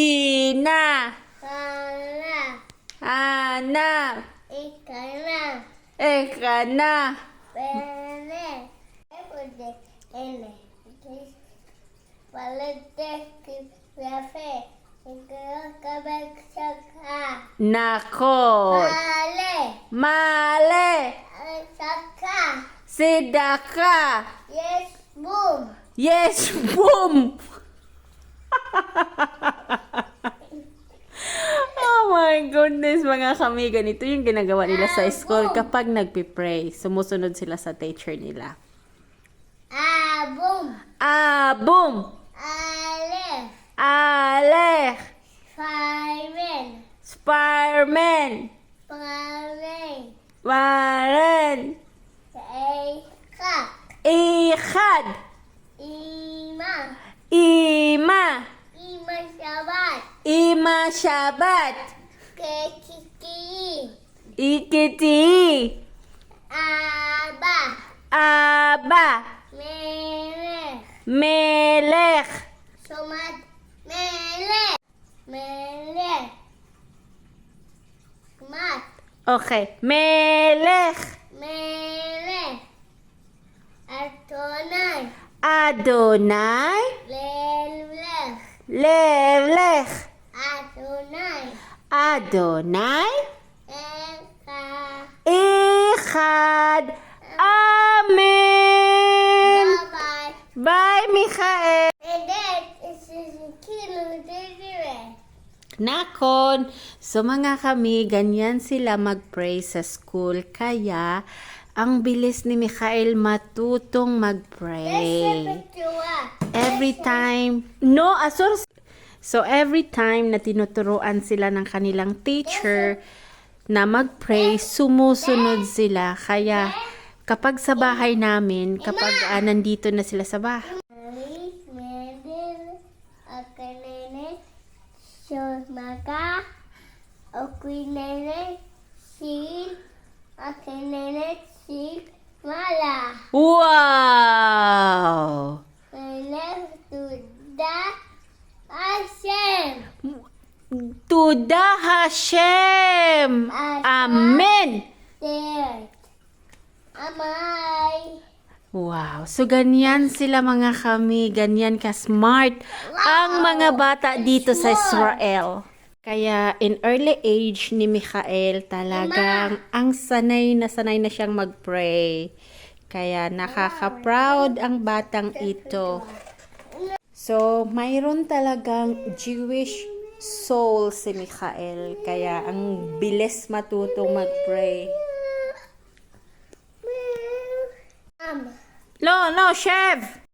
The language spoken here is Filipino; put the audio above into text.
Ina. Kana. Ana. Ikana. Ekana. Pene. Epode. Ene. Palete. Kafe. Kabek saka. Nako. Male. Male. Saka. Sedaka. Yes, boom. Yes, boom. Oh my goodness, mga kami, ganito yung ginagawa nila sa school kapag nagpipray. Sumusunod sila sa teacher nila. Boom. Boom. Alef. Alech. Fireman. Spiderman. Pangay. Waren. Eka. Ikhad. Ima. Ima. Ima Sabat. Ima Shabat. Kekiki. Ikiti. Aba. Aba. Melech. Melech. Somat. Melech. Melech. Mat. Okay. Melech. Melech. Adonai. Adonai. Lelech. Lelech. Adonai. Adonai. Eka. Ikhad. Amen. Bye-bye. Bye, Michael. And then, it's a kilo, Nakon. So mga kami, ganyan sila mag-pray sa school. Kaya, ang bilis ni Michael matutong mag-pray. Every time, no, asor. So every time na tinuturuan sila ng kanilang teacher na mag-pray, sumusunod sila. Kaya, kapag sa bahay namin, kapag nandito na sila sa bahay, Maka, okay nene, si, okay nene, si, mala. wow! Nene, tuda, Hashem. Tuda Hashem! Amen! There. Amay. Wow! So, ganyan sila mga kami. Ganyan ka-smart ang mga bata dito sa Israel. Kaya, in early age ni Michael, talagang ang sanay na siyang mag-pray. Kaya, nakaka-proud ang batang ito. So, mayroon talagang Jewish soul si Michael. Kaya, ang bilis matutong mag-pray. No, chef!